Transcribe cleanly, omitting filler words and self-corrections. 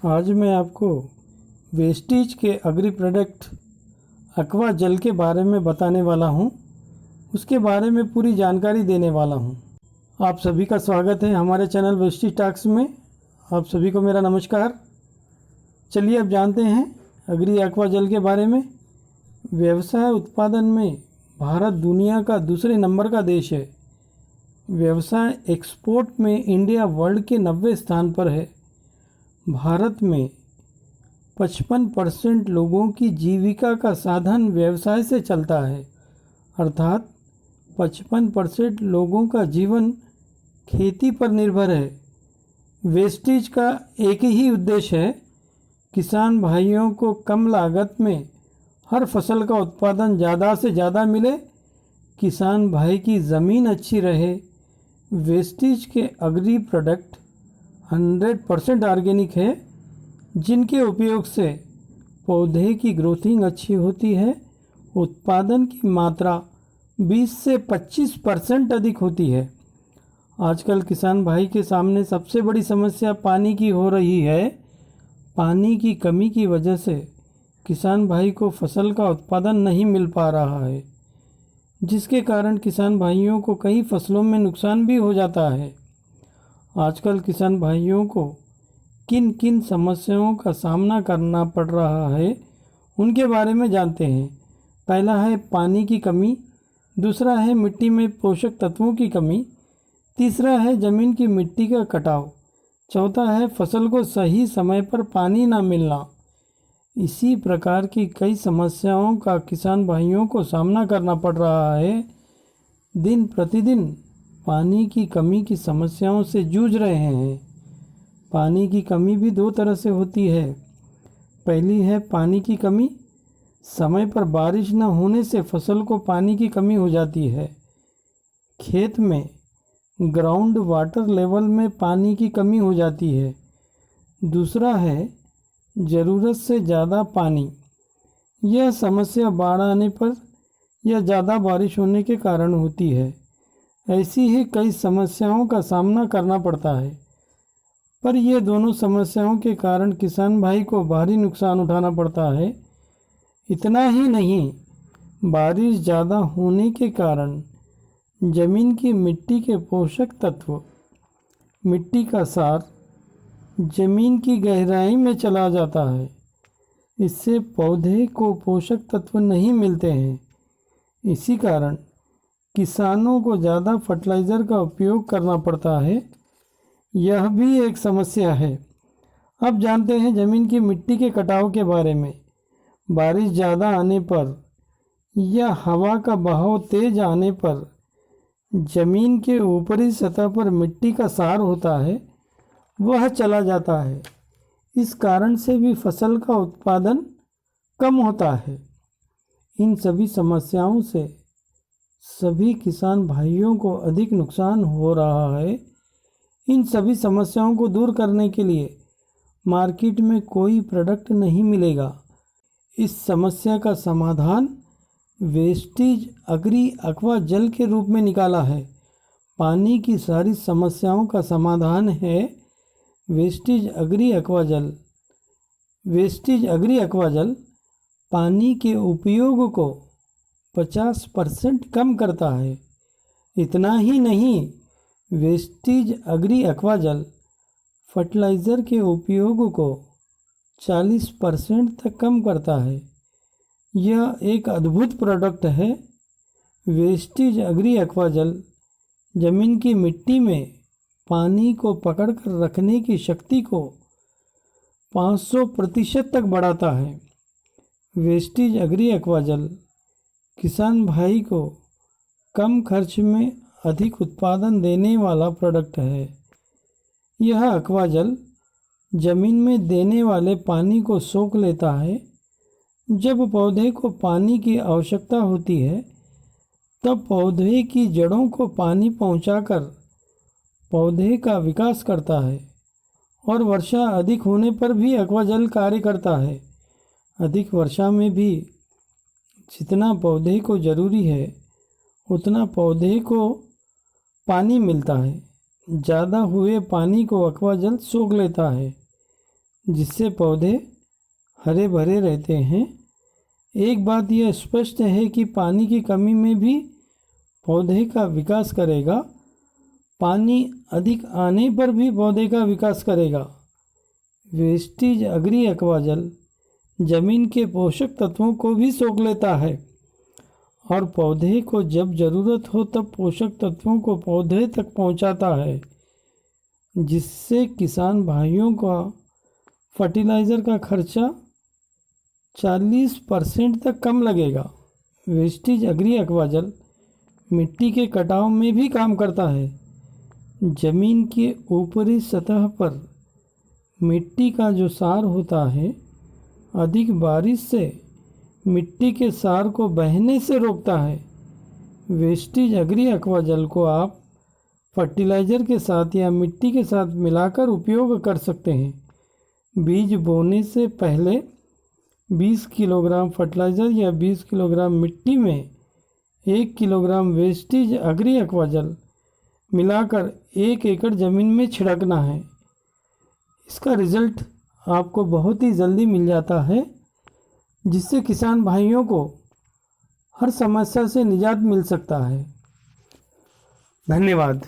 आज मैं आपको वेस्टीज के एग्री प्रोडक्ट एक्वा जेल के बारे में बताने वाला हूँ। उसके बारे में पूरी जानकारी देने वाला हूँ। आप सभी का स्वागत है हमारे चैनल वेस्टीज टॉक्स में। आप सभी को मेरा नमस्कार। चलिए अब जानते हैं एग्री एक्वा जेल के बारे में। व्यवसाय उत्पादन में भारत दुनिया का दूसरे नंबर का देश है। व्यवसाय एक्सपोर्ट में इंडिया वर्ल्ड के 90 स्थान पर है। भारत में 55% लोगों की जीविका का साधन व्यवसाय से चलता है, अर्थात 55% लोगों का जीवन खेती पर निर्भर है। वेस्टीज का एक ही उद्देश्य है, किसान भाइयों को कम लागत में हर फसल का उत्पादन ज़्यादा से ज़्यादा मिले, किसान भाई की ज़मीन अच्छी रहे। वेस्टीज के एग्री प्रोडक्ट 100% ऑर्गेनिक है, जिनके उपयोग से पौधे की ग्रोथिंग अच्छी होती है। उत्पादन की मात्रा 20 से 25% अधिक होती है। आजकल किसान भाई के सामने सबसे बड़ी समस्या पानी की हो रही है। पानी की कमी की वजह से किसान भाई को फसल का उत्पादन नहीं मिल पा रहा है, जिसके कारण किसान भाइयों को कई फसलों में नुकसान भी हो जाता है। आजकल किसान भाइयों को किन किन समस्याओं का सामना करना पड़ रहा है, उनके बारे में जानते हैं। पहला है पानी की कमी, दूसरा है मिट्टी में पोषक तत्वों की कमी, तीसरा है ज़मीन की मिट्टी का कटाव, चौथा है फसल को सही समय पर पानी ना मिलना। इसी प्रकार की कई समस्याओं का किसान भाइयों को सामना करना पड़ रहा है। दिन प्रतिदिन पानी की कमी की समस्याओं से जूझ रहे हैं। पानी की कमी भी दो तरह से होती है। पहली है पानी की कमी। समय पर बारिश न होने से फसल को पानी की कमी हो जाती है। खेत में ग्राउंड वाटर लेवल में पानी की कमी हो जाती है। दूसरा है ज़रूरत से ज़्यादा पानी। यह समस्या बाढ़ आने पर या ज़्यादा बारिश होने के कारण होती है। ऐसी ही कई समस्याओं का सामना करना पड़ता है, पर ये दोनों समस्याओं के कारण किसान भाई को भारी नुकसान उठाना पड़ता है। इतना ही नहीं, बारिश ज़्यादा होने के कारण ज़मीन की मिट्टी के पोषक तत्व, मिट्टी का सार ज़मीन की गहराई में चला जाता है। इससे पौधे को पोषक तत्व नहीं मिलते हैं। इसी कारण किसानों को ज़्यादा फर्टिलाइज़र का उपयोग करना पड़ता है। यह भी एक समस्या है। अब जानते हैं ज़मीन की मिट्टी के कटाव के बारे में। बारिश ज़्यादा आने पर या हवा का बहाव तेज आने पर ज़मीन के ऊपरी सतह पर मिट्टी का सार होता है, वह चला जाता है। इस कारण से भी फसल का उत्पादन कम होता है। इन सभी समस्याओं से सभी किसान भाइयों को अधिक नुकसान हो रहा है। इन सभी समस्याओं को दूर करने के लिए मार्केट में कोई प्रोडक्ट नहीं मिलेगा। इस समस्या का समाधान वेस्टीज एग्री एक्वा जेल के रूप में निकाला है। पानी की सारी समस्याओं का समाधान है Vestige agri aqua gel. Vestige agri aqua gel पानी के उपयोग को 50% कम करता है। इतना ही नहीं, Vestige agri aqua gel fertiliser के उपयोग को 40% तक कम करता है। यह एक अद्भुत प्रोडक्ट है। वेस्टीज एग्री एक्वा जेल ज़मीन की मिट्टी में पानी को पकड़कर रखने की शक्ति को 500% तक बढ़ाता है। वेस्टीज एग्री एक्वा जेल किसान भाई को कम खर्च में अधिक उत्पादन देने वाला प्रोडक्ट है। यह एक्वा जेल ज़मीन में देने वाले पानी को सोख लेता है। जब पौधे को पानी की आवश्यकता होती है, तब पौधे की जड़ों को पानी पहुंचाकर पौधे का विकास करता है। और वर्षा अधिक होने पर भी एक्वा जेल कार्य करता है। अधिक वर्षा में भी जितना पौधे को ज़रूरी है, उतना पौधे को पानी मिलता है। ज़्यादा हुए पानी को एक्वा जेल सोख लेता है। जिससे पौधे हरे भरे रहते हैं। एक बात यह स्पष्ट है कि पानी की कमी में भी पौधे का विकास करेगा। पानी अधिक आने पर भी पौधे का विकास करेगा। वेस्टेज एग्री एक्वाजल जमीन के पोषक तत्वों को भी सोख लेता है और पौधे को जब ज़रूरत हो तब पोषक तत्वों को पौधे तक पहुंचाता है, जिससे किसान भाइयों का फर्टिलाइज़र का खर्चा 40% तक कम लगेगा। वेस्टेज एग्री एक्वाजल मिट्टी के कटाव में भी काम करता है। जमीन के ऊपरी सतह पर मिट्टी का जो सार होता है, अधिक बारिश से मिट्टी के सार को बहने से रोकता है। वेस्टेज एग्री एक्वाजल को आप फर्टिलाइज़र के साथ या मिट्टी के साथ मिलाकर उपयोग कर सकते हैं। बीज बोने से पहले 20 किलोग्राम फर्टिलाइज़र या 20 किलोग्राम मिट्टी में 1 किलोग्राम वेस्टेज एग्री एक्वाजल मिलाकर 1 एकड़ ज़मीन में छिड़कना है। इसका रिज़ल्ट आपको बहुत ही जल्दी मिल जाता है, जिससे किसान भाइयों को हर समस्या से निजात मिल सकता है। धन्यवाद।